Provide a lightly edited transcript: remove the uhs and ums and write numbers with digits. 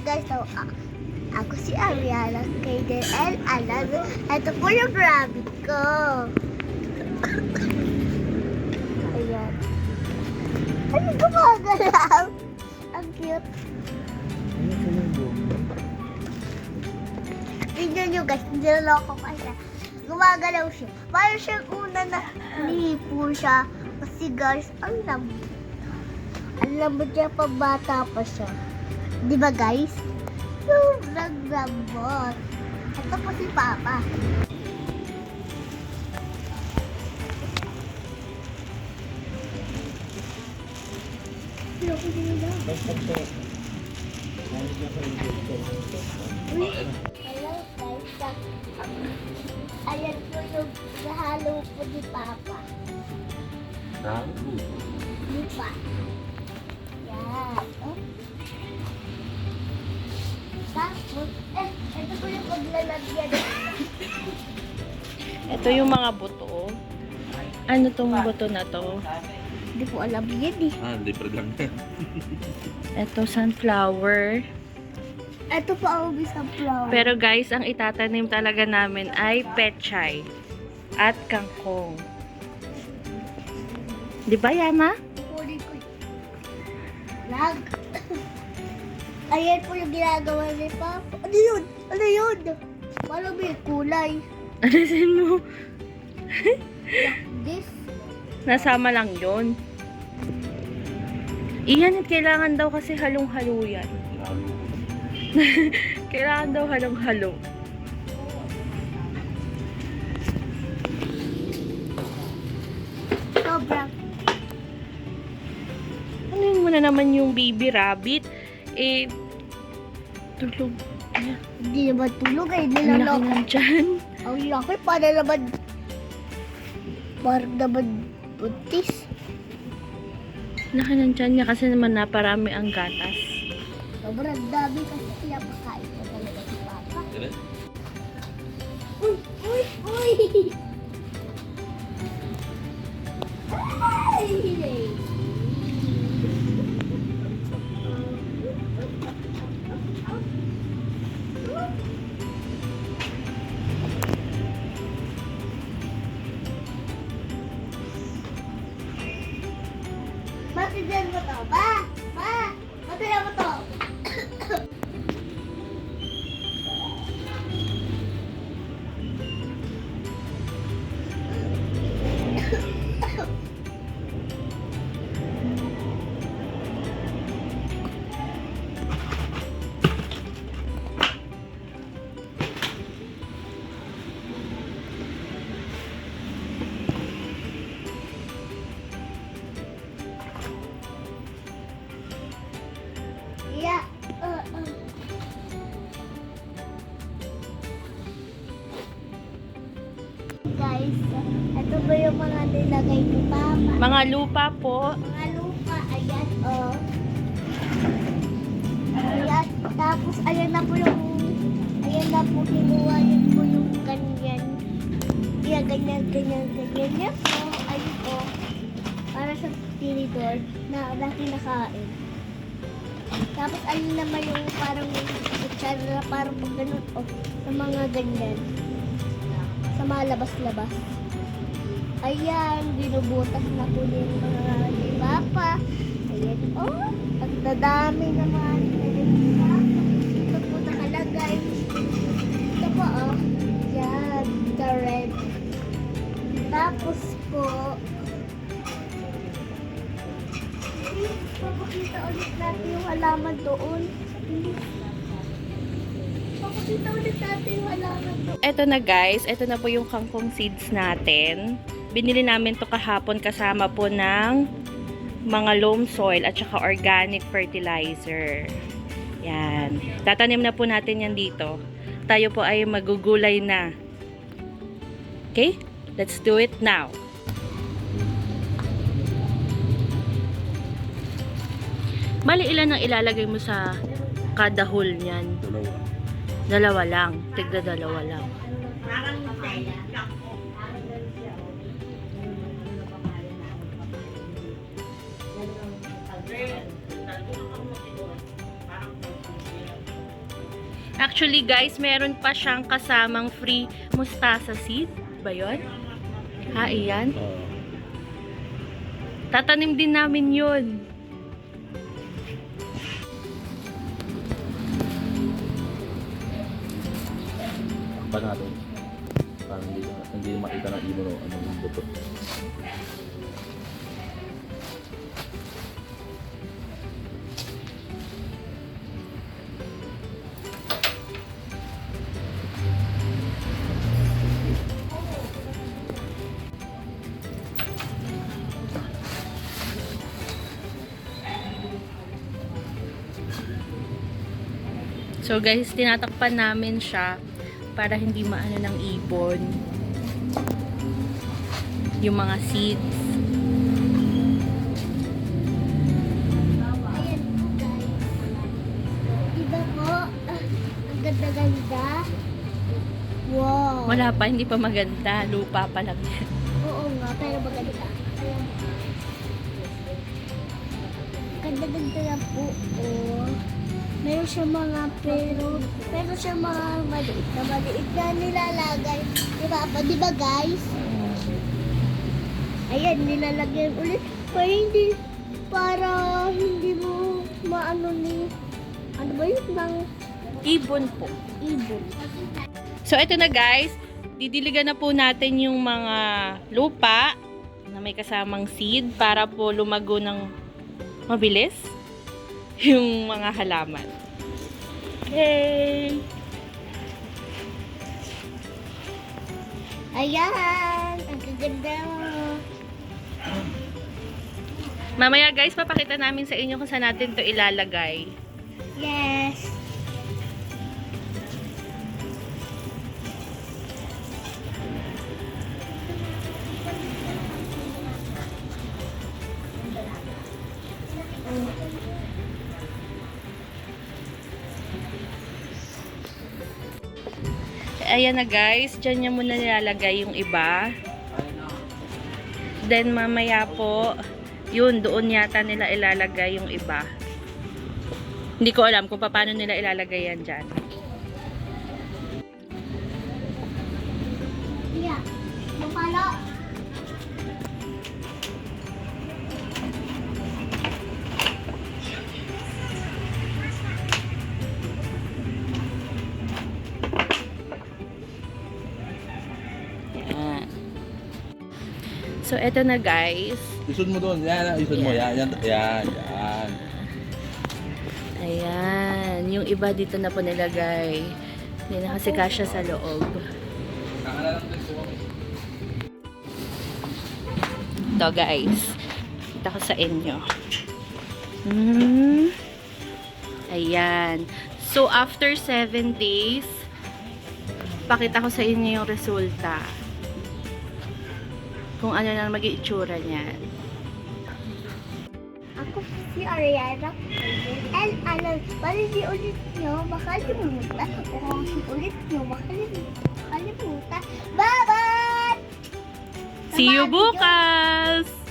guys, so, ako si Ariana kay DL Alam. Ito po yung rabbit ko. Ayan. Ano gumagalaw? Ang cute. Tingnan nyo guys, niloloko ko siya. Gumagalaw siya. Parang siyang una na nihipo siya. Kasi guys, ang lambot. Ang lambot niya pa bata pa siya. Di ba guys? Sobrang lambot. Ito po si Papa. Loko nila. Hello guys. Ayan po yung nahalo po ni Papa. Di ba? Yan. Oh. Tapos, ito po yung paglalagyan. Ito yung mga buto. Ano tong buto na to? Hindi ko alam yan eh. Hindi pa lang. Ito sunflower. Ito po ang isang flower. Pero guys, ang itatanim talaga namin ay pechay at kangkong. Di ba, Yana? Kunin ko. Lag. Ayan po yung ginagawa ni Papa. Ano yun? Ano yun? Parang may kulay. Alisin mo. This. Nasama lang yun. Iyan, kailangan daw kasi halong-halo yan. Kailangan daw halong-halo. Sobrang. Ano yun muna naman yung baby rabbit? Eh, tulog. Ayan. Hindi naman tulog eh. Ang laki Nilaloko. lang dyan. Ang laki. Paano naman? Parang naman buntis. Laki ng tiyan niya kasi naman naparami ang gatas. Sobrang dami kasi pinapakain ko talaga si Papa. Uy! Uy! Uy! Ay! Matiyan mo to, ba? Ba? Matiyan mo to. Yeah. Guys, ito ba yung mga nilagay ni Papa? Mga lupa po. Mga lupa, ayan, oh. Ayan, tapos ayan na po kinuha yun po yung ganyan. Yeah, ganyan yan po. Ayun po. Para sa tinidor na laki nakain. Tapos ayun naman yung parang kutsara na parang pag ganun, oh, sa mga ganyan. Sa mga labas-labas. Ayan, binubutas na po yung mga ni Papa. Ayan, oh, at dadami naman. Ayan, ito po nakalagay. Ito po, oh, yan, the red. Tapos po, papakita ulit natin yung halaman doon. Papakita ulit natin yung halaman doon. Eto na guys, eto na po yung kangkong seeds natin. Binili namin to kahapon kasama po ng mga loam soil at saka organic fertilizer. Yan. Tatanim na po natin yan dito. Tayo po ay magugulay na. Okay? Let's do it now. Bali, ilan ang ilalagay mo sa kada hole niyan? Dalawa lang. Tigda dalawa lang. Actually guys, meron pa siyang kasamang free mustasa seed. Ba yun? Ha, iyan? Tatanim din namin yun. Pa natin. Parang hindi makita ng ibon o ano yung buto. So guys, tinatakpan namin siya para hindi maano ng ibon yung mga seeds. Ayan po guys. Diba po? Ang ganda-ganda. Wow. Wala pa, hindi pa maganda. Lupa pa lang yan. Oo nga, pero maganda. Ayan. Ganda-ganda na po. Oh. Meron siya mga pero siya mga maliit na nilalagay. Diba po? Diba guys? Ayan, nilalagay ulit. Para hindi mo maano ni, ano ba yun? Ng Ibon po. ibon. So ito na guys, didiligan na po natin yung mga lupa na may kasamang seed para po lumago ng mabilis yung mga halaman. Yay! Ayan, ang gaganda. Mamaya guys, papakita namin sa inyo kung saan natin to ilalagay. Yes. Ayan na guys, dyan niya muna nilalagay yung iba. Then mamaya po, yun, doon yata nila ilalagay yung iba. Hindi ko alam kung paano nila ilalagay yan dyan. Yeah. Mapalo. Yan. So, eto na guys. Isod mo doon. Yan, isod mo. Yan. Ayan. Yung iba dito na po nilagay. Hindi na kasi kasya sa loob. Ito guys. Kita ko sa inyo. Ayan. So, after 7 days, pakita ko sa inyo yung resulta. Kung ano na maging itsura niyan. Ako si Ariana. And ano, pali ulit nyo, baka limutan. O kung ulit nyo, baka limutan. Bye-bye! See you bukas!